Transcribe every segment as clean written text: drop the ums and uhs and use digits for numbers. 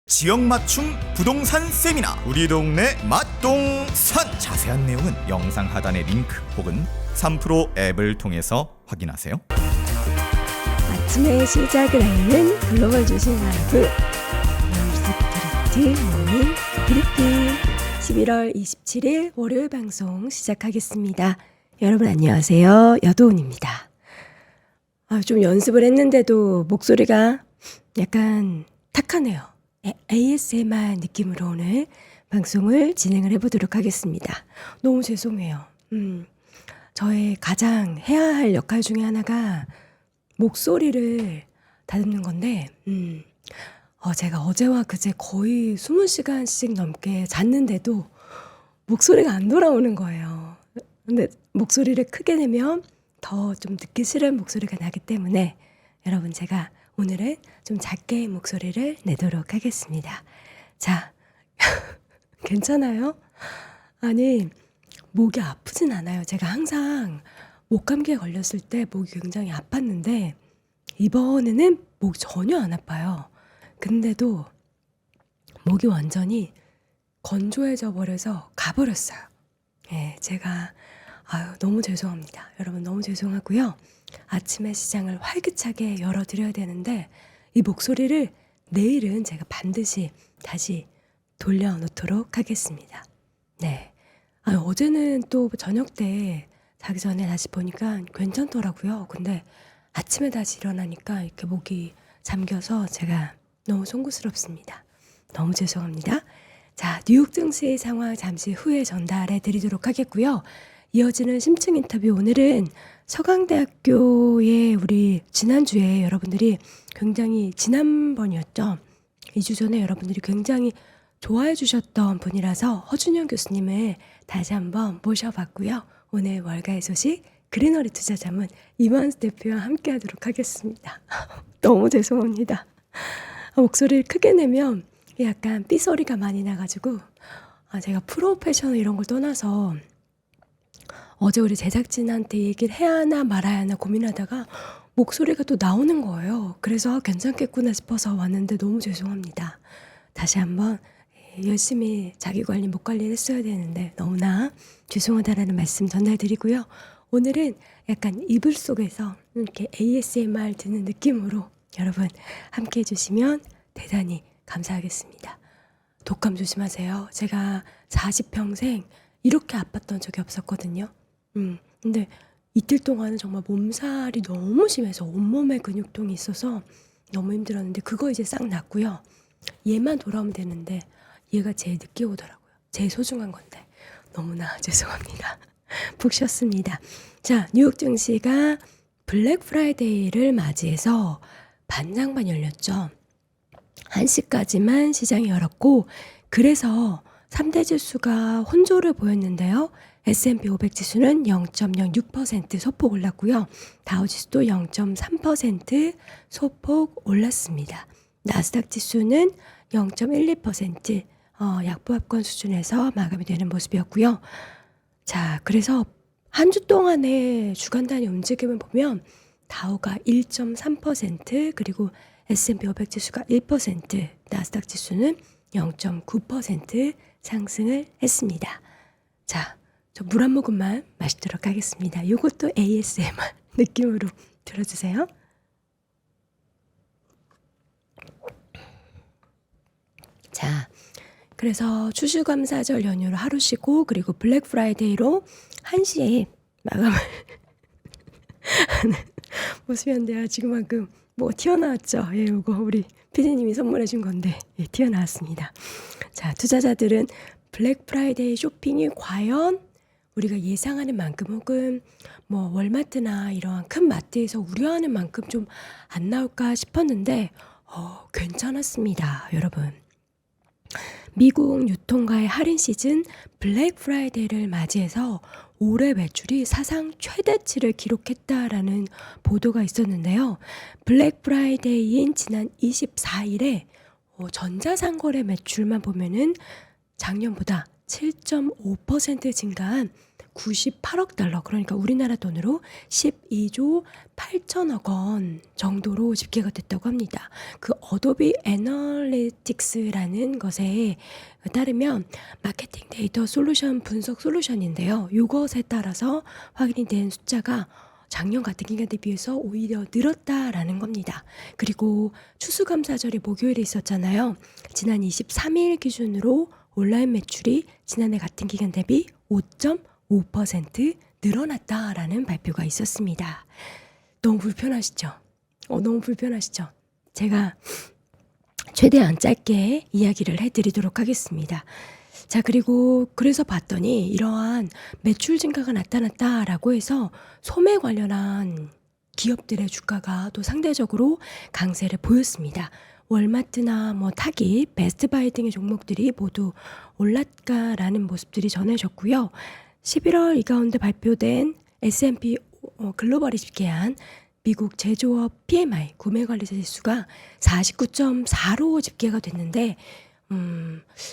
지역 맞춤 부동산 세미나 우리 동네 맛동산. 자세한 내용은 영상 하단의 링크 혹은 3프로 앱을 통해서 확인하세요. 아침의 시작을 알리는 글로벌 주식 라이브 월스트리트 모닝 브리핑 11월 27일 월요일 방송 시작하겠습니다. 여러분 안녕하세요. 여도은입니다. 좀 연습을 했는데도 목소리가 약간 탁하네요. ASMR 느낌으로 오늘 방송을 진행을 해보도록 하겠습니다. 너무 죄송해요. 저의 가장 해야 할 역할 중에 하나가 목소리를 다듬는 건데 제가 어제와 그제 거의 20시간씩 넘게 잤는데도 목소리가 안 돌아오는 거예요. 근데 목소리를 크게 내면 더 좀 듣기 싫은 목소리가 나기 때문에 여러분 제가 오늘은 좀 작게 목소리를 내도록 하겠습니다. 자, 괜찮아요? 아니, 목이 아프진 않아요. 제가 항상 목감기에 걸렸을 때 목이 굉장히 아팠는데 이번에는 목이 전혀 안 아파요. 근데도 목이 완전히 건조해져 버려서 가버렸어요. 네, 제가 너무 죄송합니다. 여러분 너무 죄송하고요. 아침의 시장을 활기차게 열어드려야 되는데 이 목소리를 내일은 제가 반드시 다시 돌려놓도록 하겠습니다. 네. 어제는 또 저녁 때 자기 전에 다시 보니까 괜찮더라고요. 근데 아침에 다시 일어나니까 이렇게 목이 잠겨서 제가 너무 송구스럽습니다. 너무 죄송합니다. 자, 뉴욕 증시 상황 잠시 후에 전달해 드리도록 하겠고요. 이어지는 심층 인터뷰 오늘은 서강대학교에 우리 지난주에 여러분들이 굉장히 지난번이었죠. 2주 전에 여러분들이 굉장히 좋아해 주셨던 분이라서 허준영 교수님을 다시 한번 모셔봤고요. 오늘 월가의 소식 그린워리 투자자문 이만수 대표와 함께 하도록 하겠습니다. 너무 죄송합니다. 목소리를 크게 내면 약간 삐소리가 많이 나가지고 제가 프로페셔널 이런 걸 떠나서 어제 우리 제작진한테 얘기를 해야 하나 말아야 하나 고민하다가 목소리가 또 나오는 거예요. 그래서 괜찮겠구나 싶어서 왔는데 너무 죄송합니다. 다시 한번 열심히 자기관리, 목관리를 했어야 되는데 너무나 죄송하다라는 말씀 전달드리고요. 오늘은 약간 이불 속에서 이렇게 ASMR 듣는 느낌으로 여러분 함께 해주시면 대단히 감사하겠습니다. 독감 조심하세요. 제가 40평생 이렇게 아팠던 적이 없었거든요. 근데 이틀 동안은 정말 몸살이 너무 심해서 온몸에 근육통이 있어서 너무 힘들었는데 그거 이제 싹 났고요. 얘만 돌아오면 되는데 얘가 제일 늦게 오더라고요. 제일 소중한 건데 너무나 죄송합니다. 푹 쉬었습니다. 자, 뉴욕 증시가 블랙 프라이데이를 맞이해서 반장반 열렸죠. 1시까지만 시장이 열었고 그래서 3대 지수가 혼조를 보였는데요. S&P 500 지수는 0.06% 소폭 올랐고요. 다우 지수도 0.3% 소폭 올랐습니다. 나스닥 지수는 0.12% 약보합권 수준에서 마감이 되는 모습이었고요. 자, 그래서 한 주 동안의 주간 단위 움직임을 보면 다우가 1.3% 그리고 S&P 500 지수가 1%, 나스닥 지수는 0.9% 상승을 했습니다. 자, 저 물 한 모금만 마시도록 하겠습니다. 이것도 ASMR 느낌으로 들어주세요. 자, 그래서 추수감사절 연휴로 하루 쉬고 그리고 블랙 프라이데이로 1시에 마감을 하는 모습이었는데요. 지금만큼 뭐 튀어나왔죠. 예, 이거 우리 피디님이 선물해 준 건데 튀어나왔습니다. 자, 투자자들은 블랙 프라이데이 쇼핑이 과연 우리가 예상하는 만큼 혹은 뭐 월마트나 이러한 큰 마트에서 우려하는 만큼 좀 안 나올까 싶었는데 괜찮았습니다. 여러분. 미국 유통가의 할인 시즌 블랙 프라이데이를 맞이해서 올해 매출이 사상 최대치를 기록했다라는 보도가 있었는데요. 블랙 프라이데이인 지난 24일에 전자상거래 매출만 보면은 작년보다 7.5% 증가한 98억 달러, 그러니까 우리나라 돈으로 12조 8천억 원 정도로 집계가 됐다고 합니다. 그 어도비 애널리틱스라는 것에 따르면 마케팅 데이터 솔루션 분석 솔루션인데요. 이것에 따라서 확인이 된 숫자가 작년 같은 기간에 비해서 오히려 늘었다라는 겁니다. 그리고 추수감사절이 목요일에 있었잖아요. 지난 23일 기준으로 온라인 매출이 지난해 같은 기간 대비 5.5% 늘어났다라는 발표가 있었습니다. 너무 불편하시죠? 너무 불편하시죠? 제가 최대한 짧게 이야기를 해드리도록 하겠습니다. 자, 그리고 그래서 봤더니 이러한 매출 증가가 나타났다라고 해서 소매 관련한 기업들의 주가가 또 상대적으로 강세를 보였습니다. 월마트나 타깃, 베스트바이 등의 종목들이 모두 올랐다라는 모습들이 전해졌고요. 11월 이 가운데 발표된 S&P 글로벌이 집계한 미국 제조업 PMI 구매관리자 지수가 49.4로 집계가 됐는데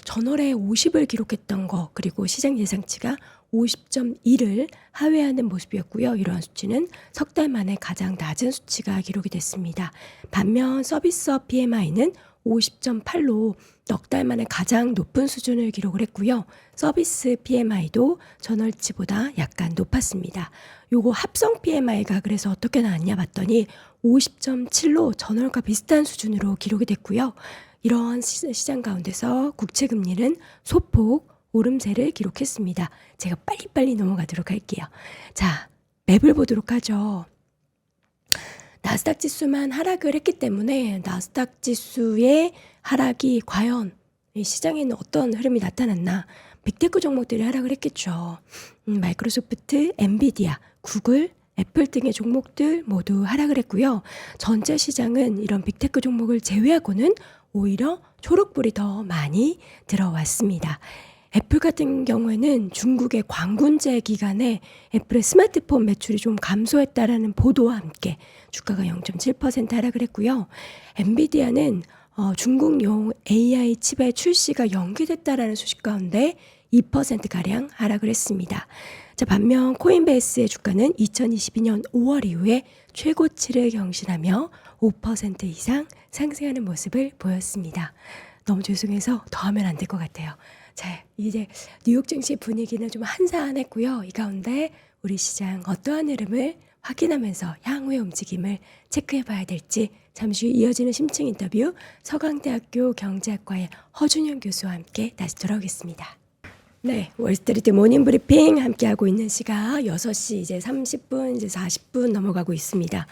전월에 50을 기록했던 거, 그리고 시장 예상치가 50.1을 하회하는 모습이었고요. 이러한 수치는 석 달 만에 가장 낮은 수치가 기록이 됐습니다. 반면 서비스업 PMI는 50.8로 넉 달 만에 가장 높은 수준을 기록을 했고요. 서비스 PMI도 전월치보다 약간 높았습니다. 요거 합성 PMI가 그래서 어떻게 나왔냐 봤더니 50.7로 전월과 비슷한 수준으로 기록이 됐고요. 이러한 시장 가운데서 국채금리는 소폭 오름세를 기록했습니다. 제가 빨리빨리 넘어가도록 할게요. 자, 맵을 보도록 하죠. 나스닥 지수만 하락을 했기 때문에 나스닥 지수의 하락이 과연 이 시장에는 어떤 흐름이 나타났나. 빅테크 종목들이 하락을 했겠죠. 마이크로소프트, 엔비디아, 구글, 애플 등의 종목들 모두 하락을 했고요. 전체 시장은 이런 빅테크 종목을 제외하고는 오히려 초록불이 더 많이 들어왔습니다. 애플 같은 경우에는 중국의 광군제 기간에 애플의 스마트폰 매출이 좀 감소했다라는 보도와 함께 주가가 0.7% 하락을 했고요. 엔비디아는 중국용 AI 칩의 출시가 연기됐다라는 소식 가운데 2%가량 하락을 했습니다. 자, 반면 코인베이스의 주가는 2022년 5월 이후에 최고치를 경신하며 5% 이상 상승하는 모습을 보였습니다. 너무 죄송해서 더 하면 안 될 것 같아요. 자, 이제 뉴욕 증시 분위기는 좀 한산했고요. 이 가운데 우리 시장 어떠한 흐름을 확인하면서 향후의 움직임을 체크해 봐야 될지 잠시 후 이어지는 심층 인터뷰 서강대학교 경제학과의 허준영 교수와 함께 다시 돌아오겠습니다. 네, 월스트리트 모닝 브리핑 함께하고 있는 시각 6시 이제 30분, 이제 40분 넘어가고 있습니다.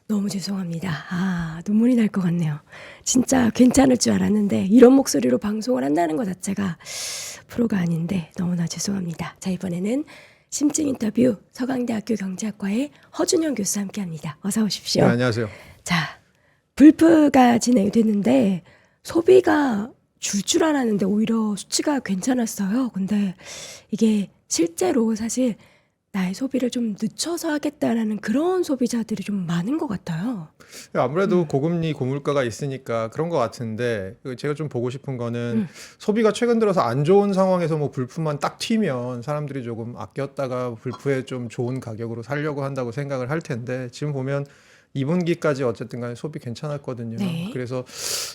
너무 죄송합니다. 눈물이 날 것 같네요. 진짜 괜찮을 줄 알았는데 이런 목소리로 방송을 한다는 것 자체가 프로가 아닌데 너무나 죄송합니다. 자, 이번에는 심층 인터뷰 서강대학교 경제학과의 허준영 교수와 함께합니다. 어서 오십시오. 네, 안녕하세요. 자, 불프가 진행이 됐는데 소비가 줄 알았는데 오히려 수치가 괜찮았어요. 근데 이게 실제로 사실 나의 소비를 좀 늦춰서 하겠다라는 그런 소비자들이 좀 많은 것 같아요. 아무래도 고금리 고물가가 있으니까 그런 것 같은데 제가 좀 보고 싶은 거는 소비가 최근 들어서 안 좋은 상황에서 뭐 불프만 딱 튀면 사람들이 조금 아꼈다가 불프에 좀 좋은 가격으로 사려고 한다고 생각을 할 텐데 지금 보면 2분기까지 어쨌든 간에 소비 괜찮았거든요. 네. 그래서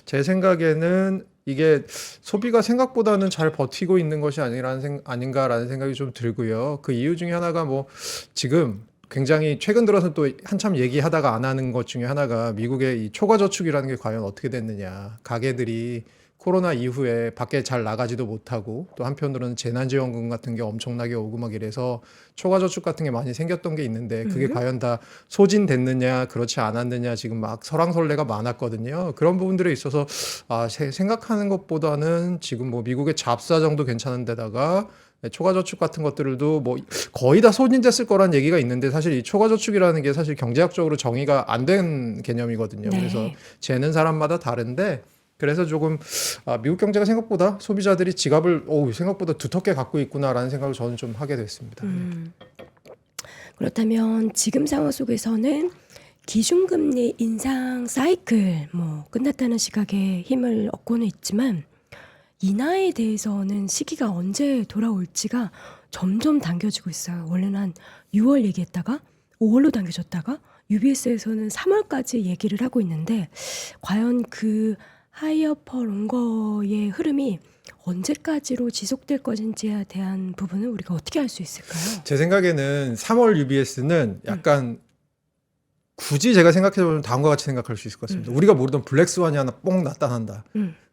제 생각에는 이게 소비가 생각보다는 잘 버티고 있는 것이 아닌가라는 생각이 좀 들고요. 그 이유 중에 하나가 뭐 지금 굉장히 최근 들어서 또 한참 얘기하다가 안 하는 것 중에 하나가 미국의 이 초과저축이라는 게 과연 어떻게 됐느냐. 가게들이 코로나 이후에 밖에 잘 나가지도 못하고 또 한편으로는 재난지원금 같은 게 엄청나게 오고 막 이래서 초과저축 같은 게 많이 생겼던 게 있는데 그게 과연 다 소진됐느냐 그렇지 않았느냐 지금 막 설왕설래가 많았거든요. 그런 부분들에 있어서 생각하는 것보다는 지금 뭐 미국의 잡사 정도 괜찮은 데다가 초과저축 같은 것들도 뭐 거의 다 소진됐을 거란 얘기가 있는데 사실 이 초과저축이라는 게 사실 경제학적으로 정의가 안 된 개념이거든요. 네. 그래서 재는 사람마다 다른데 그래서 조금 미국 경제가 생각보다 소비자들이 지갑을 생각보다 두텁게 갖고 있구나라는 생각을 저는 좀 하게 됐습니다. 그렇다면 지금 상황 속에서는 기준금리 인상 사이클 끝났다는 시각에 힘을 얻고는 있지만 인하에 대해서는 시기가 언제 돌아올지가 점점 당겨지고 있어요. 원래는 한 6월 얘기했다가 5월로 당겨졌다가 UBS에서는 3월까지 얘기를 하고 있는데 과연 그 하이어 퍼 롱거의 흐름이 언제까지로 지속될 것인지에 대한 부분은 우리가 어떻게 알 수 있을까요? 제 생각에는 3월 UBS는 약간 굳이 제가 생각해보면 다음과 같이 생각할 수 있을 것 같습니다. 우리가 모르던 블랙스완이 하나 뽕 나타난다.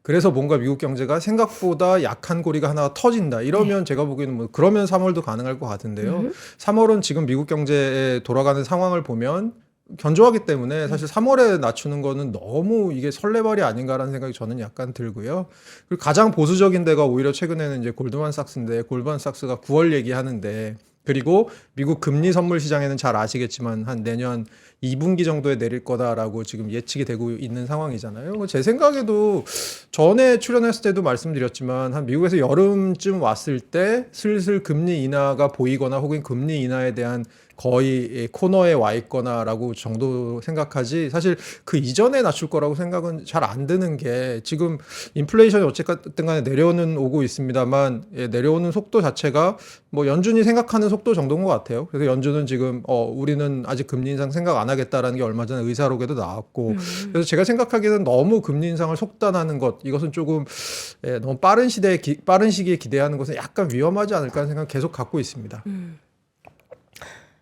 그래서 뭔가 미국 경제가 생각보다 약한 고리가 하나 터진다. 이러면 제가 보기에는 뭐 그러면 3월도 가능할 것 같은데요. 3월은 지금 미국 경제에 돌아가는 상황을 보면 견조하기 때문에 사실 3월에 낮추는 거는 너무 이게 설레발이 아닌가라는 생각이 저는 약간 들고요. 그리고 가장 보수적인 데가 오히려 최근에는 이제 골드만삭스인데 골드만삭스가 9월 얘기하는데 그리고 미국 금리 선물 시장에는 잘 아시겠지만 한 내년 2분기 정도에 내릴 거다라고 지금 예측이 되고 있는 상황이잖아요. 제 생각에도 전에 출연했을 때도 말씀드렸지만 한 미국에서 여름쯤 왔을 때 슬슬 금리 인하가 보이거나 혹은 금리 인하에 대한 거의 코너에 와 있거나라고 정도 생각하지 사실 그 이전에 낮출 거라고 생각은 잘 안 드는 게 지금 인플레이션이 어쨌든 간에 내려오는 오고 있습니다만 내려오는 속도 자체가 뭐 연준이 생각하는 속도 정도인 것 같아요. 그래서 연준은 지금 우리는 아직 금리 인상 생각 안 하겠다라는 게 얼마 전에 의사록에도 나왔고 그래서 제가 생각하기에는 너무 금리 인상을 속단하는 것 이것은 조금 너무 빠른 시기에 기대하는 것은 약간 위험하지 않을까 하는 생각 계속 갖고 있습니다.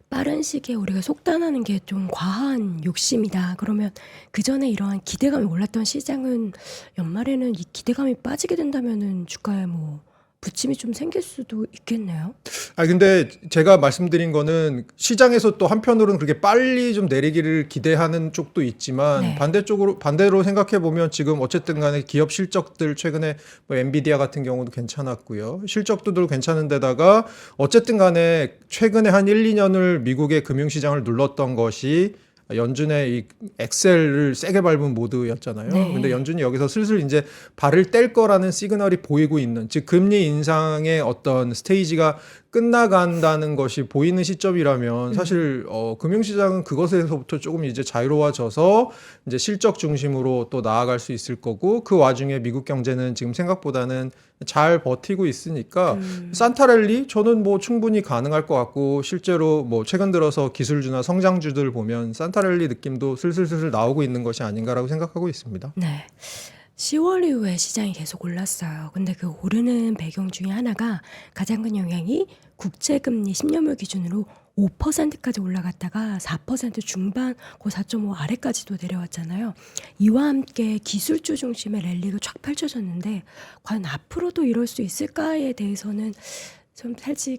빠른 시기에 우리가 속단하는 게 좀 과한 욕심이다. 그러면 그 전에 이러한 기대감이 올랐던 시장은 연말에는 이 기대감이 빠지게 된다면은 주가에 뭐 부침이 좀 생길 수도 있겠네요. 근데 제가 말씀드린 거는 시장에서 또 한편으로는 그렇게 빨리 좀 내리기를 기대하는 쪽도 있지만 네. 반대로 생각해 보면 지금 어쨌든 간에 기업 실적들 최근에 뭐 엔비디아 같은 경우도 괜찮았고요. 실적도 괜찮은 데다가 어쨌든 간에 최근에 한 1, 2년을 미국의 금융시장을 눌렀던 것이 연준의 이 엑셀을 세게 밟은 모드였잖아요. 네. 근데 연준이 여기서 슬슬 이제 발을 뗄 거라는 시그널이 보이고 있는, 즉 금리 인상의 어떤 스테이지가 끝나간다는 것이 보이는 시점이라면 사실 금융시장은 그것에서부터 조금 이제 자유로워져서 이제 실적 중심으로 또 나아갈 수 있을 거고 그 와중에 미국 경제는 지금 생각보다는 잘 버티고 있으니까 산타랠리 저는 뭐 충분히 가능할 것 같고 실제로 뭐 최근 들어서 기술주나 성장주들 보면 산타랠리 느낌도 슬슬 나오고 있는 것이 아닌가라고 생각하고 있습니다. 네. 10월 이후에 시장이 계속 올랐어요. 근데 그 오르는 배경 중에 하나가 가장 큰 영향이 국채금리 10년물 기준으로 5%까지 올라갔다가 4% 중반, 그 4.5 아래까지도 내려왔잖아요. 이와 함께 기술주 중심의 랠리가 쫙 펼쳐졌는데 과연 앞으로도 이럴 수 있을까에 대해서는 좀 살짝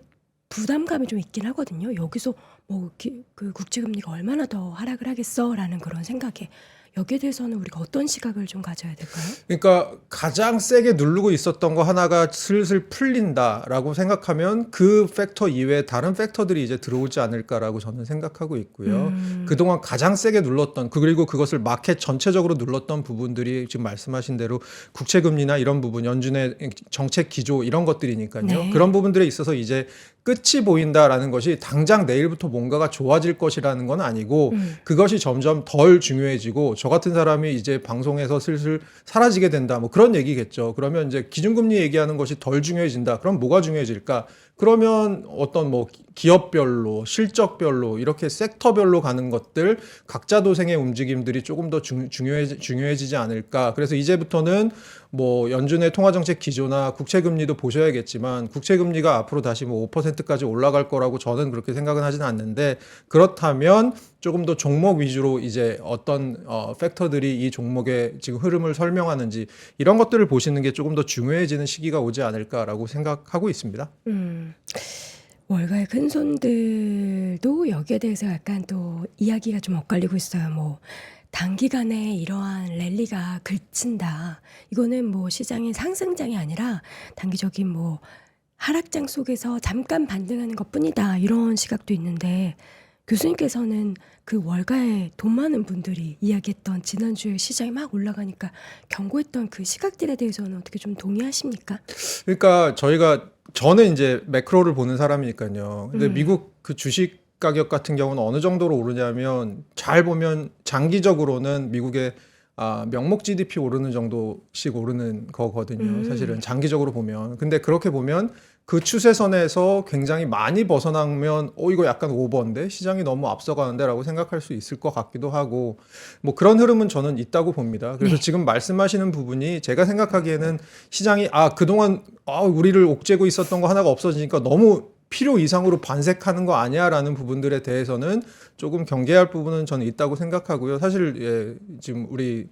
부담감이 좀 있긴 하거든요. 여기서 뭐 그 국채금리가 얼마나 더 하락을 하겠어라는 그런 생각에 여기에 대해서는 우리가 어떤 시각을 좀 가져야 될까요? 그러니까 가장 세게 누르고 있었던 거 하나가 슬슬 풀린다라고 생각하면 그 팩터 이외에 다른 팩터들이 이제 들어오지 않을까라고 저는 생각하고 있고요. 그동안 가장 세게 눌렀던 그리고 그것을 마켓 전체적으로 눌렀던 부분들이 지금 말씀하신 대로 국채금리나 이런 부분, 연준의 정책 기조 이런 것들이니까요. 네. 그런 부분들에 있어서 이제 끝이 보인다라는 것이 당장 내일부터 뭔가가 좋아질 것이라는 건 아니고 그것이 점점 덜 중요해지고 저 같은 사람이 이제 방송에서 슬슬 사라지게 된다 뭐 그런 얘기겠죠. 그러면 이제 기준금리 얘기하는 것이 덜 중요해진다. 그럼 뭐가 중요해질까? 그러면 어떤 뭐 기업별로 실적별로 이렇게 섹터별로 가는 것들 각자 도생의 움직임들이 조금 더 중요해지지 않을까. 그래서 이제부터는 뭐 연준의 통화정책 기조나 국채금리도 보셔야겠지만 국채금리가 앞으로 다시 뭐 5%까지 올라갈 거라고 저는 그렇게 생각은 하지는 않는데 그렇다면 조금 더 종목 위주로 이제 어떤 팩터들이 이 종목의 지금 흐름을 설명하는지 이런 것들을 보시는 게 조금 더 중요해지는 시기가 오지 않을까라고 생각하고 있습니다. 월가의 큰 손들도 여기에 대해서 약간 또 이야기가 좀 엇갈리고 있어요. 뭐 단기간에 이러한 랠리가 긁힌다. 이거는 뭐 시장의 상승장이 아니라 단기적인 뭐 하락장 속에서 잠깐 반등하는 것뿐이다. 이런 시각도 있는데 교수님께서는 그 월가에 돈 많은 분들이 이야기했던 지난주에 시장이 막 올라가니까 경고했던 그 시각들에 대해서는 어떻게 좀 동의하십니까? 그러니까 저는 이제 매크로를 보는 사람이니까요. 근데 미국 그 주식 가격 같은 경우는 어느 정도로 오르냐면 잘 보면 장기적으로는 미국의 명목 GDP 오르는 정도씩 오르는 거거든요. 사실은 장기적으로 보면. 근데 그렇게 보면 그 추세선에서 굉장히 많이 벗어나면 이거 약간 오버인데 시장이 너무 앞서가는데라고 생각할 수 있을 것 같기도 하고 뭐 그런 흐름은 저는 있다고 봅니다. 그래서 네. 지금 말씀하시는 부분이 제가 생각하기에는 시장이 그동안 우리를 옥죄고 있었던 거 하나가 없어지니까 너무 필요 이상으로 반색하는 거 아니야라는 부분들에 대해서는 조금 경계할 부분은 저는 있다고 생각하고요. 사실 지금 우리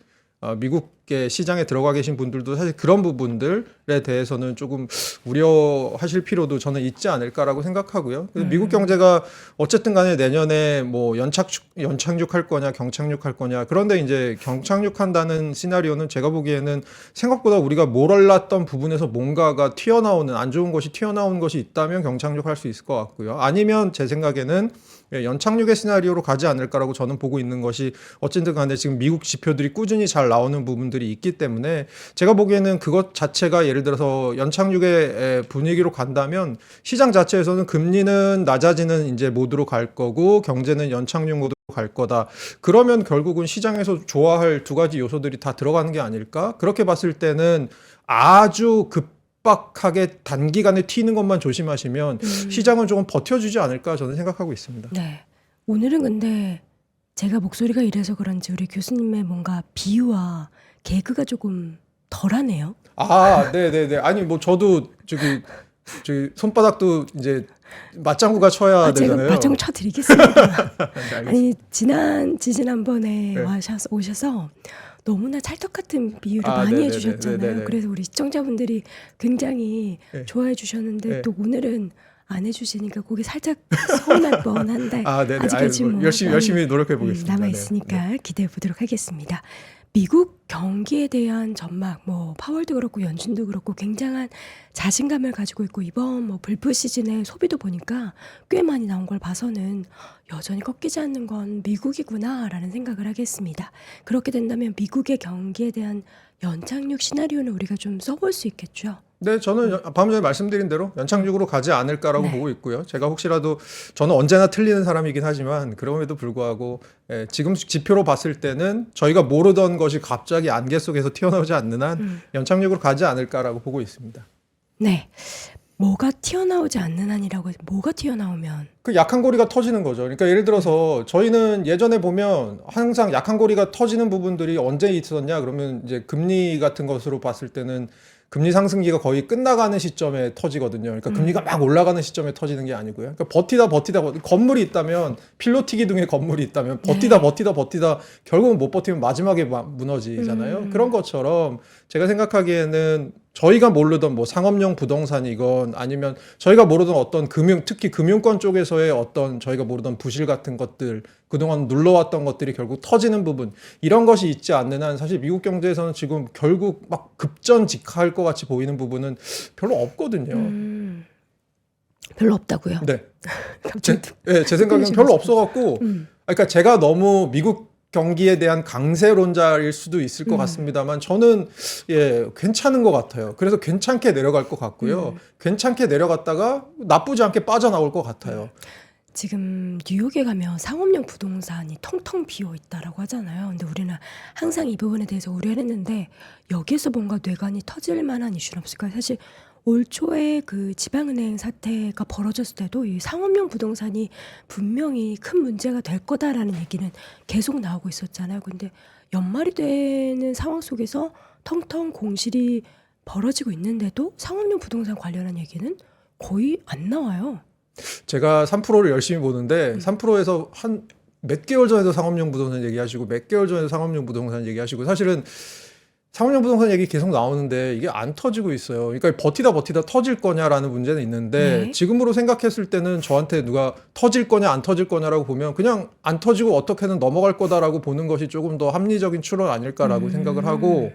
미국의 시장에 들어가 계신 분들도 사실 그런 부분들에 대해서는 조금 우려하실 필요도 저는 있지 않을까라고 생각하고요. 그래서 미국 경제가 어쨌든 간에 내년에 뭐 연착륙할 거냐 경착륙할 거냐, 그런데 이제 경착륙한다는 시나리오는 제가 보기에는 생각보다 우리가 몰랐던 부분에서 뭔가가 튀어나오는, 안 좋은 것이 튀어나오는 것이 있다면 경착륙할 수 있을 것 같고요. 아니면 제 생각에는 연착륙의 시나리오로 가지 않을까라고 저는 보고 있는 것이, 어쨌든 간에 지금 미국 지표들이 꾸준히 잘 나오는 부분들이 있기 때문에 제가 보기에는 그것 자체가 예를 들어서 연착륙의 분위기로 간다면 시장 자체에서는 금리는 낮아지는 이제 모드로 갈 거고 경제는 연착륙 모드로 갈 거다. 그러면 결국은 시장에서 좋아할 두 가지 요소들이 다 들어가는 게 아닐까? 그렇게 봤을 때는 아주 급박하게 단기간에 튀는 것만 조심하시면 시장은 조금 버텨주지 않을까 저는 생각하고 있습니다. 네. 오늘은 근데 제가 목소리가 이래서 그런지 우리 교수님의 뭔가 비유와 개그가 조금 덜하네요. 네네네. 아니 뭐 저도 저기 손바닥도 이제 맞장구가 쳐야 제가 되잖아요. 맞장구 쳐드리겠습니다. 네, 알겠습니다. 아니 지난번에 네. 오셔서 너무나 찰떡 같은 비유를 많이 네네네. 해주셨잖아요. 네네네. 그래서 우리 시청자분들이 굉장히 네. 좋아해 주셨는데 네. 또 오늘은 안 해주시니까 그게 살짝 서운할 뻔한데 네네. 아직까지 아이고, 뭐 열심히 노력해 보겠습니다. 남아 네. 있으니까 네. 기대해 보도록 하겠습니다. 미국 경기에 대한 전망, 뭐 파월도 그렇고 연준도 그렇고 굉장한 자신감을 가지고 있고 이번 뭐 불프 시즌에 소비도 보니까 꽤 많이 나온 걸 봐서는 여전히 꺾이지 않는 건 미국이구나라는 생각을 하겠습니다. 그렇게 된다면 미국의 경기에 대한 연착륙 시나리오는 우리가 좀 써볼 수 있겠죠. 네, 저는 방금 전에 말씀드린 대로 연착륙으로 가지 않을까라고 네. 보고 있고요. 제가 혹시라도, 저는 언제나 틀리는 사람이긴 하지만 그럼에도 불구하고 지금 지표로 봤을 때는 저희가 모르던 것이 갑자기 안개 속에서 튀어나오지 않는 한 연착륙으로 가지 않을까라고 보고 있습니다. 네. 뭐가 튀어나오지 않는 한이라고 해서 뭐가 튀어나오면 그 약한 고리가 터지는 거죠. 그러니까 예를 들어서 저희는 예전에 보면 항상 약한 고리가 터지는 부분들이 언제 있었냐 그러면 이제 금리 같은 것으로 봤을 때는 금리 상승기가 거의 끝나가는 시점에 터지거든요. 그러니까 금리가 막 올라가는 시점에 터지는 게 아니고요. 그러니까 버티다 건물이 있다면, 필로티 기둥에 건물이 있다면 버티다 결국은 못 버티면 마지막에 무너지잖아요. 그런 것처럼 제가 생각하기에는 저희가 모르던 뭐 상업용 부동산이건 아니면 저희가 모르던 어떤 특히 금융권 쪽에서의 어떤 저희가 모르던 부실 같은 것들, 그동안 눌러왔던 것들이 결국 터지는 부분, 이런 것이 있지 않는 한 사실 미국 경제에서는 지금 결국 막 급전직하할 것 같이 보이는 부분은 별로 없거든요. 별로 없다고요. 네. 갑자기 제 생각에는 별로 없어갖고, 그러니까 제가 너무 미국 경기에 대한 강세론자일 수도 있을 것 같습니다만 저는 괜찮은 것 같아요. 그래서 괜찮게 내려갈 것 같고요. 괜찮게 내려갔다가 나쁘지 않게 빠져나올 것 같아요. 지금 뉴욕에 가면 상업용 부동산이 텅텅 비어 있다라고 하잖아요. 근데 우리는 항상 이 부분에 대해서 우려를 했는데 여기에서 뭔가 뇌관이 터질 만한 이슈는 없을까요? 사실 올 초에 그 지방은행 사태가 벌어졌을 때도 이 상업용 부동산이 분명히 큰 문제가 될 거다라는 얘기는 계속 나오고 있었잖아요. 근데 연말이 되는 상황 속에서 텅텅 공실이 벌어지고 있는데도 상업용 부동산 관련한 얘기는 거의 안 나와요. 제가 3%를 열심히 보는데 3%에서 한 몇 개월 전에도 상업용 부동산 얘기하시고 몇 개월 전에도 상업용 부동산 얘기하시고 사실은 상업용 부동산 얘기 계속 나오는데 이게 안 터지고 있어요. 그러니까 버티다 터질 거냐라는 문제는 있는데 네. 지금으로 생각했을 때는 저한테 누가 터질 거냐 안 터질 거냐라고 보면 그냥 안 터지고 어떻게든 넘어갈 거다라고 보는 것이 조금 더 합리적인 추론 아닐까라고 생각을 하고,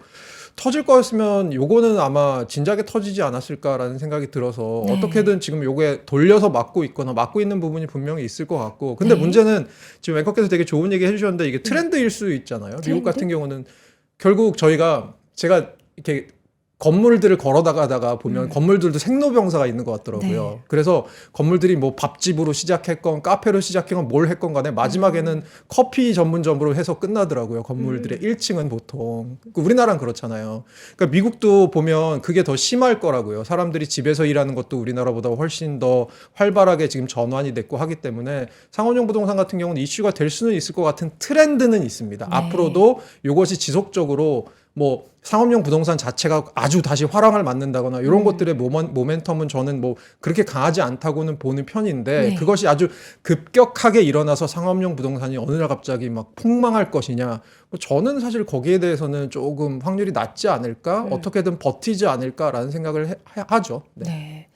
터질 거였으면 요거는 아마 진작에 터지지 않았을까라는 생각이 들어서 네. 어떻게든 지금 요게 돌려서 막고 있거나 막고 있는 부분이 분명히 있을 것 같고, 근데 네. 문제는 지금 앵커께서 되게 좋은 얘기 해주셨는데 이게 트렌드일 수 있잖아요. 미국 같은 경우는 결국 제가 이렇게 건물들을 걸어다가다가 보면 건물들도 생로병사가 있는 것 같더라고요. 네. 그래서 건물들이 뭐 밥집으로 시작했건 카페로 시작했건 뭘 했건 간에 마지막에는 커피 전문점으로 해서 끝나더라고요. 건물들의 1층은 보통. 우리나라는 그렇잖아요. 그러니까 미국도 보면 그게 더 심할 거라고요. 사람들이 집에서 일하는 것도 우리나라보다 훨씬 더 활발하게 지금 전환이 됐고 하기 때문에 상업용 부동산 같은 경우는 이슈가 될 수는 있을 것 같은 트렌드는 있습니다. 네. 앞으로도 이것이 지속적으로 뭐 상업용 부동산 자체가 아주 다시 화랑을 맞는다거나 이런 것들의 모멘텀은 저는 뭐 그렇게 강하지 않다고는 보는 편인데 네. 그것이 아주 급격하게 일어나서 상업용 부동산이 어느 날 갑자기 막 폭망할 것이냐 뭐 저는 사실 거기에 대해서는 조금 확률이 낮지 않을까 어떻게든 버티지 않을까라는 생각을 하죠. 네. 네.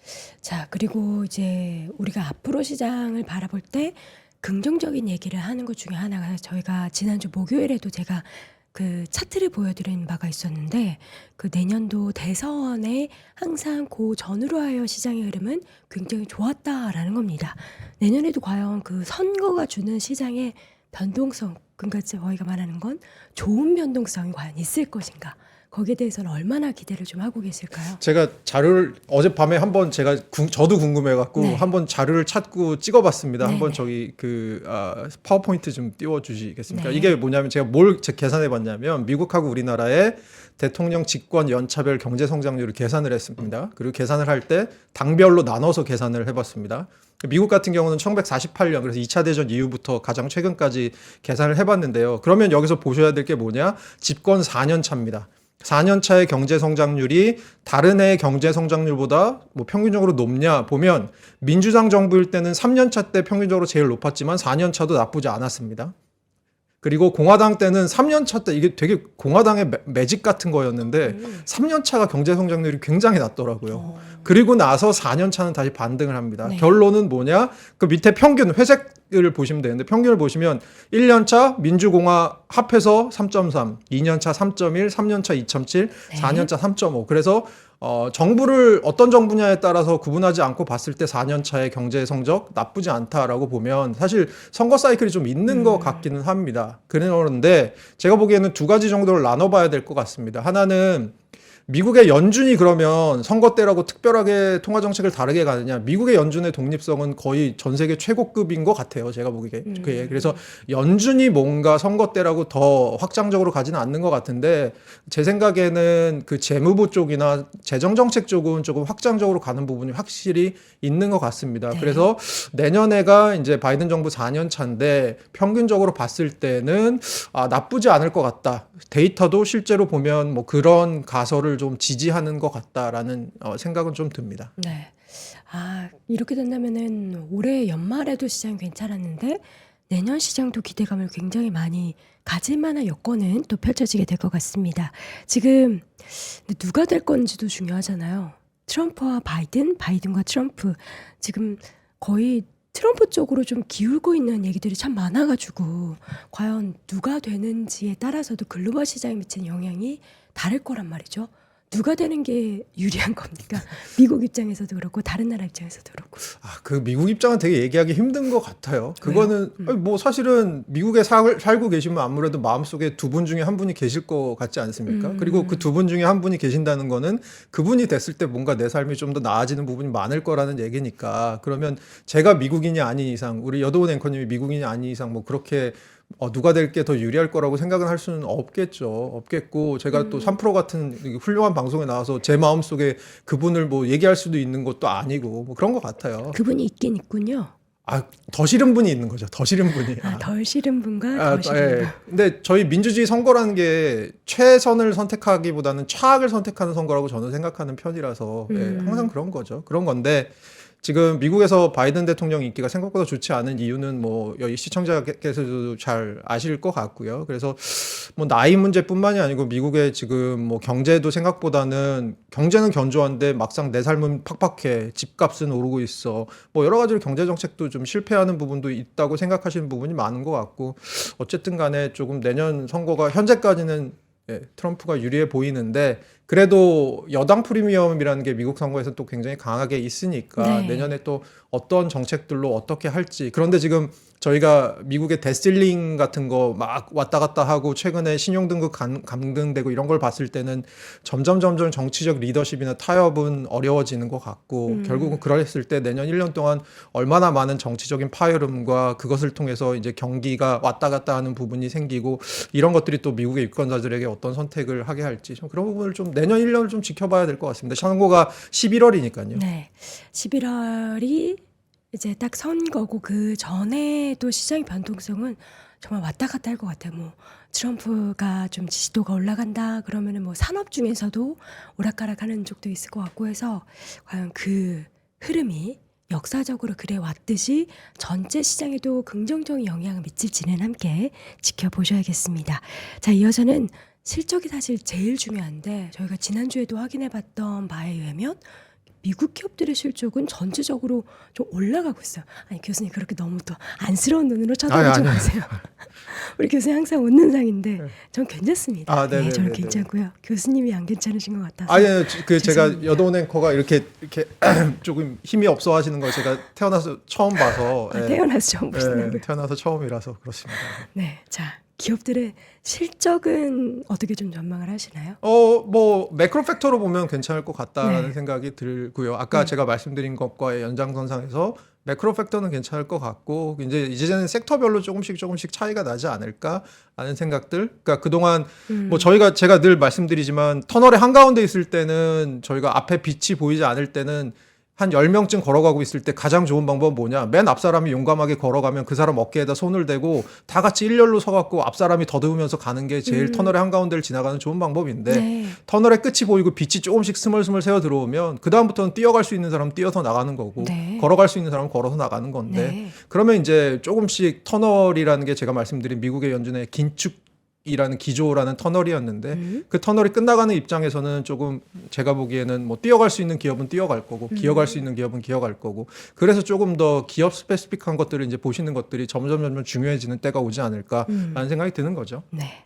자, 그리고 이제 우리가 앞으로 시장을 바라볼 때 긍정적인 얘기를 하는 것 중에 하나가 저희가 지난주 목요일에도 제가 그 차트를 보여드린 바가 있었는데 그 내년도 대선에 항상 그 전후로 하여 시장의 흐름은 굉장히 좋았다라는 겁니다. 내년에도 과연 그 선거가 주는 시장의 변동성, 그러니까 저희가 말하는 건 좋은 변동성이 과연 있을 것인가? 거기에 대해서는 얼마나 기대를 좀 하고 계실까요? 제가 자료를 어젯밤에 한번 제가 저도 궁금해갖고 네. 한번 자료를 찾고 찍어봤습니다. 네, 한번 네. 저기 파워포인트 좀 띄워주시겠습니까? 네. 이게 뭐냐면 제가 뭘 계산해봤냐면 미국하고 우리나라의 대통령 집권 연차별 경제 성장률을 계산을 했습니다. 그리고 계산을 할 때 당별로 나눠서 계산을 해봤습니다. 미국 같은 경우는 1948년 그래서 2차 대전 이후부터 가장 최근까지 계산을 해봤는데요. 그러면 여기서 보셔야 될 게 뭐냐? 집권 4년 차입니다. 4년 차의 경제 성장률이 다른 해의 경제 성장률보다 뭐 평균적으로 높냐 보면 민주당 정부일 때는 3년 차 때 평균적으로 제일 높았지만 4년 차도 나쁘지 않았습니다. 그리고 공화당 때는 3년 차 때 이게 되게 공화당의 매직 같은 거였는데 3년 차가 경제 성장률이 굉장히 낮더라고요. 그리고 나서 4년 차는 다시 반등을 합니다. 네. 결론은 뭐냐? 그 밑에 평균 회색을 보시면 되는데 평균을 보시면 1년 차 민주공화 합해서 3.3, 2년 차 3.1, 3년 차 2.7, 네. 4년 차 3.5. 그래서 정부를 어떤 정부냐에 따라서 구분하지 않고 봤을 때 4년 차의 경제 성적 나쁘지 않다라고 보면 사실 선거 사이클이 좀 있는 것 같기는 합니다. 그런데 제가 보기에는 두 가지 정도를 나눠봐야 될 것 같습니다. 하나는 미국의 연준이 그러면 선거 때라고 특별하게 통화 정책을 다르게 가느냐? 미국의 연준의 독립성은 거의 전 세계 최고급인 것 같아요. 제가 보기에. 그래서 연준이 뭔가 선거 때라고 더 확장적으로 가지는 않는 것 같은데 제 생각에는 그 재무부 쪽이나 재정 정책 쪽은 조금 확장적으로 가는 부분이 확실히 있는 것 같습니다. 네. 그래서 내년에가 이제 바이든 정부 4년 차인데 평균적으로 봤을 때는 나쁘지 않을 것 같다. 데이터도 실제로 보면 뭐 그런 가설을 좀 지지하는 것 같다라는 생각은 좀 듭니다. 네. 아, 이렇게 된다면은 올해 연말에도 시장 괜찮았는데 내년 시장도 기대감을 굉장히 많이 가질 만한 여건은 또 펼쳐지게 될 것 같습니다. 지금 근데 누가 될 건지도 중요하잖아요. 트럼프와 바이든, 바이든과 트럼프. 지금 거의 트럼프 쪽으로 좀 기울고 있는 얘기들이 참 많아가지고 과연 누가 되는지에 따라서도 글로벌 시장에 미치는 영향이 다를 거란 말이죠. 누가 되는 게 유리한 겁니까? 미국 입장에서도 그렇고 다른 나라 입장에서도 그렇고. 그 미국 입장은 되게 얘기하기 힘든 것 같아요. 그거는 아니, 뭐 사실은 미국에 살고 계시면 아무래도 마음속에 두 분 중에 한 분이 계실 것 같지 않습니까? 그리고 그 두 분 중에 한 분이 계신다는 거는 그분이 됐을 때 뭔가 내 삶이 좀 더 나아지는 부분이 많을 거라는 얘기니까 그러면 제가 미국인이 아닌 이상 우리 여도원 앵커님이 미국인이 아닌 이상 뭐 그렇게 누가 될 게 더 유리할 거라고 생각은 할 수는 없겠고 제가 또 3프로 같은 훌륭한 방송에 나와서 제 마음속에 그분을 뭐 얘기할 수도 있는 것도 아니고 뭐 그런 것 같아요. 그분이 있긴 있군요. 더 싫은 분이 있는 거죠. 더 싫은 분이. 덜 싫은 분과 더 싫은 예. 분. 근데 저희 민주주의 선거라는 게 최선을 선택하기보다는 차악을 선택하는 선거라고 저는 생각하는 편이라서 항상 그런 거죠. 그런 건데 지금 미국에서 바이든 대통령 인기가 생각보다 좋지 않은 이유는 뭐 여기 시청자께서도 잘 아실 것 같고요. 그래서 뭐 나이 문제뿐만이 아니고 미국의 지금 뭐 경제도 생각보다는 경제는 견조한데 막상 내 삶은 팍팍해. 집값은 오르고 있어. 뭐 여러 가지로 경제 정책도 좀 실패하는 부분도 있다고 생각하시는 부분이 많은 것 같고 어쨌든 간에 조금 내년 선거가 현재까지는 트럼프가 유리해 보이는데 그래도 여당 프리미엄이라는 게 미국 선거에서 또 굉장히 강하게 있으니까 네. 내년에 또 어떤 정책들로 어떻게 할지. 그런데 지금 저희가 미국의 데실링 같은 거 막 왔다 갔다 하고 최근에 신용등급 감등되고 이런 걸 봤을 때는 점점 정치적 리더십이나 타협은 어려워지는 것 같고 결국은 그랬을 때 내년 1년 동안 얼마나 많은 정치적인 파열음과 그것을 통해서 이제 경기가 왔다 갔다 하는 부분이 생기고 이런 것들이 또 미국의 유권자들에게 어떤 선택을 하게 할지 좀 그런 부분을 좀 내년 1년을 좀 지켜봐야 될 것 같습니다. 선거가 11월이니까요. 네. 11월이 이제 딱 선거고 그 전에도 시장의 변동성은 정말 왔다 갔다 할 것 같아요. 뭐 트럼프가 좀 지지도가 올라간다 그러면은 뭐 산업 중에서도 오락가락하는 쪽도 있을 것 같고 해서 과연 그 흐름이 역사적으로 그래 왔듯이 전체 시장에도 긍정적인 영향을 미칠지는 함께 지켜보셔야겠습니다. 자, 이어서는 실적이 사실 제일 중요한데 저희가 지난주에도 확인해봤던 바에 의하면 미국 기업들의 실적은 전체적으로 좀 올라가고 있어요. 아니 교수님 그렇게 너무 또 안쓰러운 눈으로 쳐다보지 아니. 마세요. 우리 교수님 항상 웃는 상인데 전 괜찮습니다. 아, 네, 네네네네. 저는 괜찮고요. 교수님이 안 괜찮으신 것 같아서. 아니, 그 제가 죄송합니다. 여돈 앵커가 이렇게 조금 힘이 없어 하시는 걸 제가 태어나서 처음 봐서 태어나서 처음 보시나고요. 태어나서 처음이라서 그렇습니다. 네, 자 기업들의 실적은 어떻게 좀 전망을 하시나요? 뭐 매크로 팩터로 보면 괜찮을 것 같다라는 네. 생각이 들고요. 아까 제가 말씀드린 것과의 연장선상에서 매크로 팩터는 괜찮을 것 같고 이제는 섹터별로 조금씩 차이가 나지 않을까라는 생각들. 그러니까 그동안 뭐 제가 늘 말씀드리지만 터널의 한가운데 있을 때는 저희가 앞에 빛이 보이지 않을 때는 한 10명쯤 걸어가고 있을 때 가장 좋은 방법은 뭐냐? 맨 앞 사람이 용감하게 걸어가면 그 사람 어깨에다 손을 대고 다 같이 일렬로 서갖고 앞 사람이 더듬으면서 가는 게 제일 터널의 한가운데를 지나가는 좋은 방법인데 네. 터널의 끝이 보이고 빛이 조금씩 스멀스멀 새어 들어오면 그 다음부터는 뛰어갈 수 있는 사람은 뛰어서 나가는 거고 네. 걸어갈 수 있는 사람은 걸어서 나가는 건데 네. 그러면 이제 조금씩 터널이라는 게 제가 말씀드린 미국의 연준의 긴축이라는 기조라는 터널이었는데 그 터널이 끝나가는 입장에서는 조금 제가 보기에는 뭐 뛰어갈 수 있는 기업은 뛰어갈 거고 기어갈 수 있는 기업은 기어갈 거고 그래서 조금 더 기업 스페시픽한 것들을 이제 보시는 것들이 점점 중요해지는 때가 오지 않을까라는 생각이 드는 거죠. 네.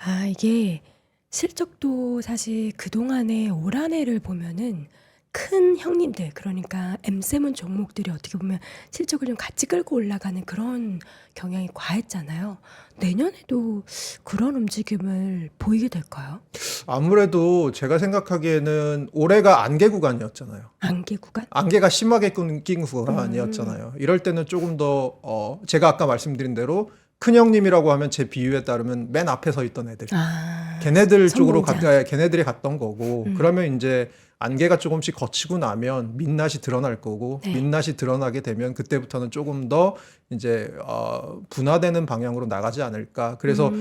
아, 이게 실적도 사실 그동안의 올 한 해를 보면은 큰 형님들, 그러니까 M7 종목들이 어떻게 보면 실적을 좀 같이 끌고 올라가는 그런 경향이 과했잖아요. 내년에도 그런 움직임을 보이게 될까요? 아무래도 제가 생각하기에는 올해가 안개 구간이었잖아요. 안개 구간? 안개가 심하게 낀 구간이었잖아요. 이럴 때는 조금 더 제가 아까 말씀드린 대로 큰 형님이라고 하면 제 비유에 따르면 맨 앞에 서 있던 애들. 아, 걔네들 쪽으로 성공자. 걔네들이 갔던 거고 그러면 이제 안개가 조금씩 걷히고 나면 민낯이 드러날 거고 네. 민낯이 드러나게 되면 그때부터는 조금 더 이제 분화되는 방향으로 나가지 않을까. 그래서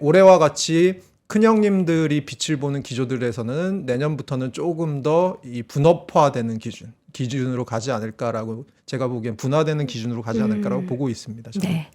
올해와 같이 큰 형님들이 빛을 보는 기조들에서는 내년부터는 조금 더 이 분업화되는 기준으로 가지 않을까라고 제가 보기엔 분화되는 기준으로 가지 않을까라고 보고 있습니다. 저는. 네.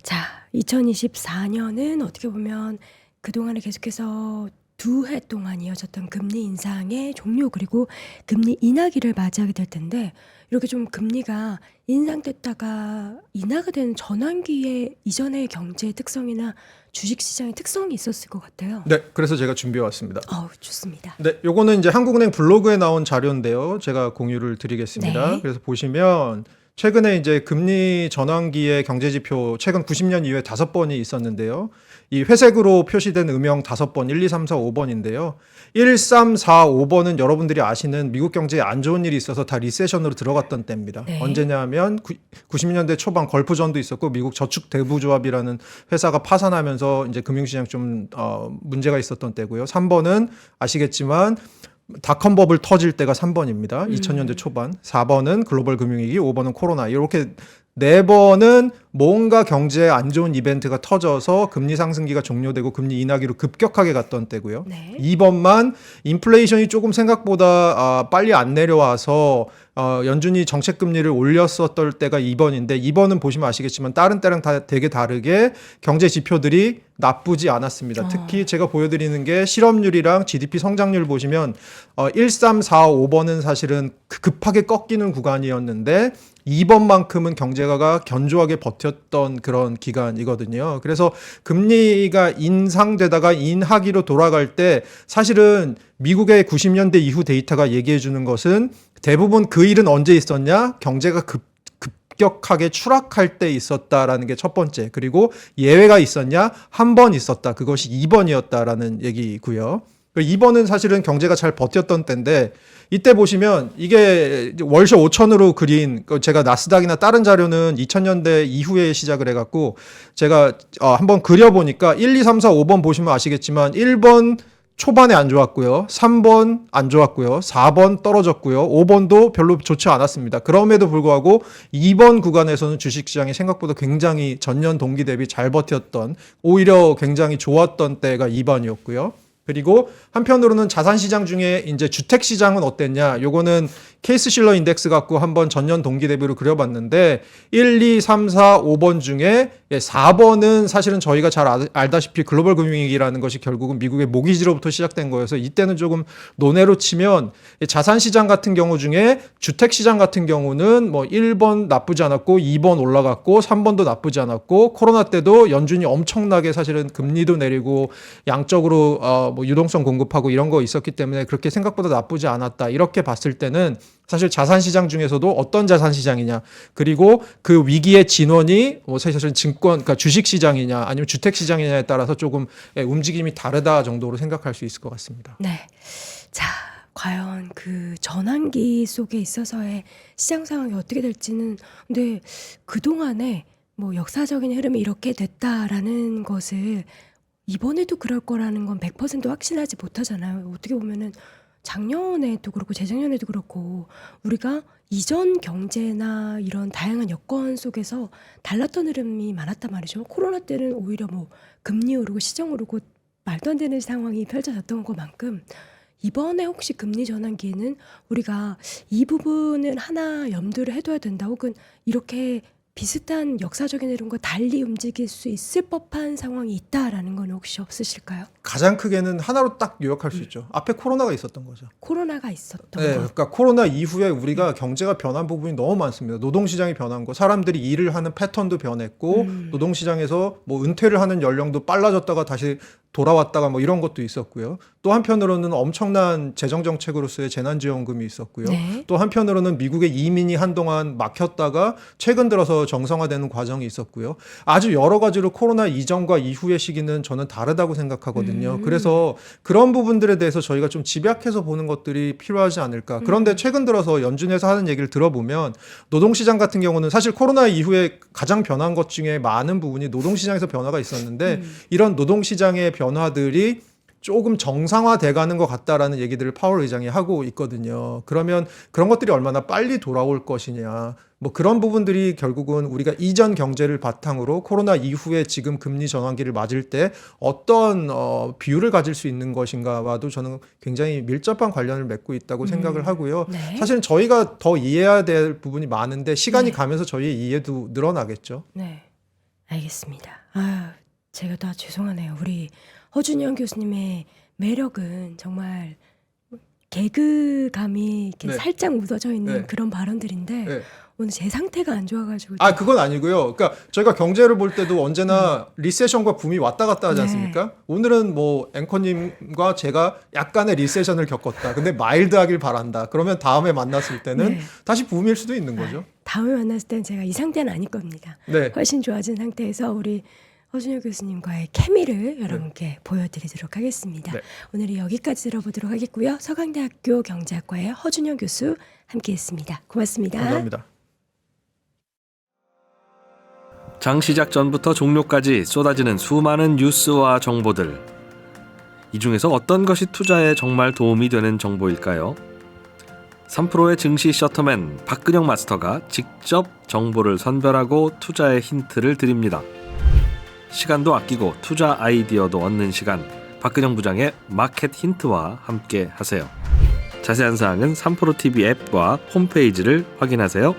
자, 2024년은 어떻게 보면 그동안에 계속해서 2해 동안 이어졌던 금리 인상의 종료 그리고 금리 인하기를 맞이하게 될 텐데 이렇게 좀 금리가 인상됐다가 인하가 되는 전환기에 이전의 경제의 특성이나 주식시장의 특성이 있었을 것 같아요. 네, 그래서 제가 준비해 왔습니다. 좋습니다. 네, 요거는 이제 한국은행 블로그에 나온 자료인데요. 제가 공유를 드리겠습니다. 네. 그래서 보시면 최근에 이제 금리 전환기의 경제지표 최근 90년 이후에 5번이 있었는데요. 이 회색으로 표시된 음영 5번, 1, 2, 3, 4, 5번인데요. 1, 3, 4, 5번은 여러분들이 아시는 미국 경제에 안 좋은 일이 있어서 다 리세션으로 들어갔던 때입니다. 네. 언제냐 하면 90년대 초반 걸프전도 있었고 미국 저축대부조합이라는 회사가 파산하면서 이제 금융시장 좀 문제가 있었던 때고요. 3번은 아시겠지만 닷컴 버블 터질 때가 3번입니다. 2000년대 초반. 4번은 글로벌 금융위기, 5번은 코로나. 이렇게 4번은 뭔가 경제에 안 좋은 이벤트가 터져서 금리 상승기가 종료되고 금리 인하기로 급격하게 갔던 때고요. 네. 2번만 인플레이션이 조금 생각보다 빨리 안 내려와서 연준이 정책 금리를 올렸었던 때가 2번인데 2번은 보시면 아시겠지만 다른 때랑 다 되게 다르게 경제 지표들이 나쁘지 않았습니다. 특히 제가 보여드리는 게 실업률이랑 GDP 성장률 보시면 1, 3, 4, 5번은 사실은 급하게 꺾이는 구간이었는데 2번만큼은 경제가 견조하게 버텼던 그런 기간이거든요. 그래서 금리가 인상되다가 인하기로 돌아갈 때 사실은 미국의 90년대 이후 데이터가 얘기해 주는 것은 대부분 그 일은 언제 있었냐? 경제가 급격하게 추락할 때 있었다라는 게 첫 번째. 그리고 예외가 있었냐? 한 번 있었다. 그것이 2번이었다라는 얘기고요. 2번은 사실은 경제가 잘 버텼던 때인데 이때 보시면 이게 월셔 5천으로 그린 제가 나스닥이나 다른 자료는 2000년대 이후에 시작을 해갖고 제가 한번 그려보니까 1, 2, 3, 4, 5번 보시면 아시겠지만 1번 초반에 안 좋았고요. 3번 안 좋았고요. 4번 떨어졌고요. 5번도 별로 좋지 않았습니다. 그럼에도 불구하고 2번 구간에서는 주식시장이 생각보다 굉장히 전년 동기 대비 잘 버텼던 오히려 굉장히 좋았던 때가 2번이었고요. 그리고 한편으로는 자산시장 중에 이제 주택시장은 어땠냐? 요거는 케이스실러 인덱스 갖고 한번 전년 동기 대비로 그려봤는데 1, 2, 3, 4, 5번 중에 4번은 사실은 저희가 잘 알다시피 글로벌 금융위기라는 것이 결국은 미국의 모기지로부터 시작된 거여서 이때는 조금 논외로 치면 자산시장 같은 경우 중에 주택시장 같은 경우는 뭐 1번 나쁘지 않았고 2번 올라갔고 3번도 나쁘지 않았고 코로나 때도 연준이 엄청나게 사실은 금리도 내리고 양적으로 뭐 유동성 공급하고 이런 거 있었기 때문에 그렇게 생각보다 나쁘지 않았다. 이렇게 봤을 때는 사실 자산시장 중에서도 어떤 자산시장이냐 그리고 그 위기의 진원이 뭐 사실은 증권 그러니까 주식시장이냐 아니면 주택시장이냐에 따라서 조금 움직임이 다르다 정도로 생각할 수 있을 것 같습니다. 네. 자, 과연 그 전환기 속에 있어서의 시장 상황이 어떻게 될지는 근데 그동안에 뭐 역사적인 흐름이 이렇게 됐다라는 것을 이번에도 그럴 거라는 건 100% 확신하지 못하잖아요. 어떻게 보면은 작년에도 그렇고 재작년에도 그렇고 우리가 이전 경제나 이런 다양한 여건 속에서 달랐던 흐름이 많았단 말이죠. 코로나 때는 오히려 뭐 금리 오르고 시장 오르고 말도 안 되는 상황이 펼쳐졌던 것만큼 이번에 혹시 금리 전환기에는 우리가 이 부분은 하나 염두를 해둬야 된다. 혹은 이렇게 비슷한 역사적인 흐름과 달리 움직일 수 있을 법한 상황이 있다라는 건 혹시 없으실까요? 가장 크게는 하나로 딱 요약할 수 있죠. 앞에 코로나가 있었던 거죠. 코로나가 있었던 네, 거. 그러니까 코로나 이후에 우리가 경제가 변한 부분이 너무 많습니다. 노동시장이 변한 거, 사람들이 일을 하는 패턴도 변했고, 노동시장에서 뭐 은퇴를 하는 연령도 빨라졌다가 다시 돌아왔다가 뭐 이런 것도 있었고요. 또 한편으로는 엄청난 재정정책으로서의 재난지원금이 있었고요. 네. 또 한편으로는 미국의 이민이 한동안 막혔다가 최근 들어서 정상화되는 과정이 있었고요. 아주 여러 가지로 코로나 이전과 이후의 시기는 저는 다르다고 생각하거든요. 그래서 그런 부분들에 대해서 저희가 좀 집약해서 보는 것들이 필요하지 않을까. 그런데 최근 들어서 연준에서 하는 얘기를 들어보면 노동시장 같은 경우는 사실 코로나 이후에 가장 변한 것 중에 많은 부분이 노동시장에서 변화가 있었는데 이런 노동시장의 변화들이 조금 정상화돼 가는 것 같다라는 얘기들을 파월 의장이 하고 있거든요. 그러면 그런 것들이 얼마나 빨리 돌아올 것이냐. 뭐 그런 부분들이 결국은 우리가 이전 경제를 바탕으로 코로나 이후에 지금 금리 전환기를 맞을 때 어떤 비율을 가질 수 있는 것인가와도 저는 굉장히 밀접한 관련을 맺고 있다고 생각을 하고요. 네. 사실은 저희가 더 이해해야 될 부분이 많은데 시간이 가면서 저희의 이해도 늘어나겠죠. 네, 알겠습니다. 아, 제가 다 죄송하네요. 우리 허준영 교수님의 매력은 정말 개그감이 이렇게 네. 살짝 묻어져 있는 네. 그런 발언들인데 네. 오늘 제 상태가 안 좋아가지고 아, 그건 아니고요. 그러니까 저희가 경제를 볼 때도 언제나 리세션과 붐이 왔다 갔다 하지 네. 않습니까? 오늘은 뭐 앵커님과 제가 약간의 리세션을 겪었다. 근데 마일드하길 바란다. 그러면 다음에 만났을 때는 네. 다시 붐일 수도 있는 거죠. 다음에 만났을 땐 제가 이 상태는 아닐 겁니다. 네. 훨씬 좋아진 상태에서 우리 허준영 교수님과의 케미를 여러분께 보여드리도록 하겠습니다. 네. 오늘은 여기까지 들어보도록 하겠고요. 서강대학교 경제학과의 허준영 교수 함께했습니다. 고맙습니다. 감사합니다. 장 시작 전부터 종료까지 쏟아지는 수많은 뉴스와 정보들. 이 중에서 어떤 것이 투자에 정말 도움이 되는 정보일까요? 3프로의 증시 셔터맨 박근영 마스터가 직접 정보를 선별하고 투자의 힌트를 드립니다. 시간도 아끼고 투자 아이디어도 얻는 시간, 박근영 부장의 마켓 힌트와 함께 하세요. 자세한 사항은 3프로TV 앱과 홈페이지를 확인하세요.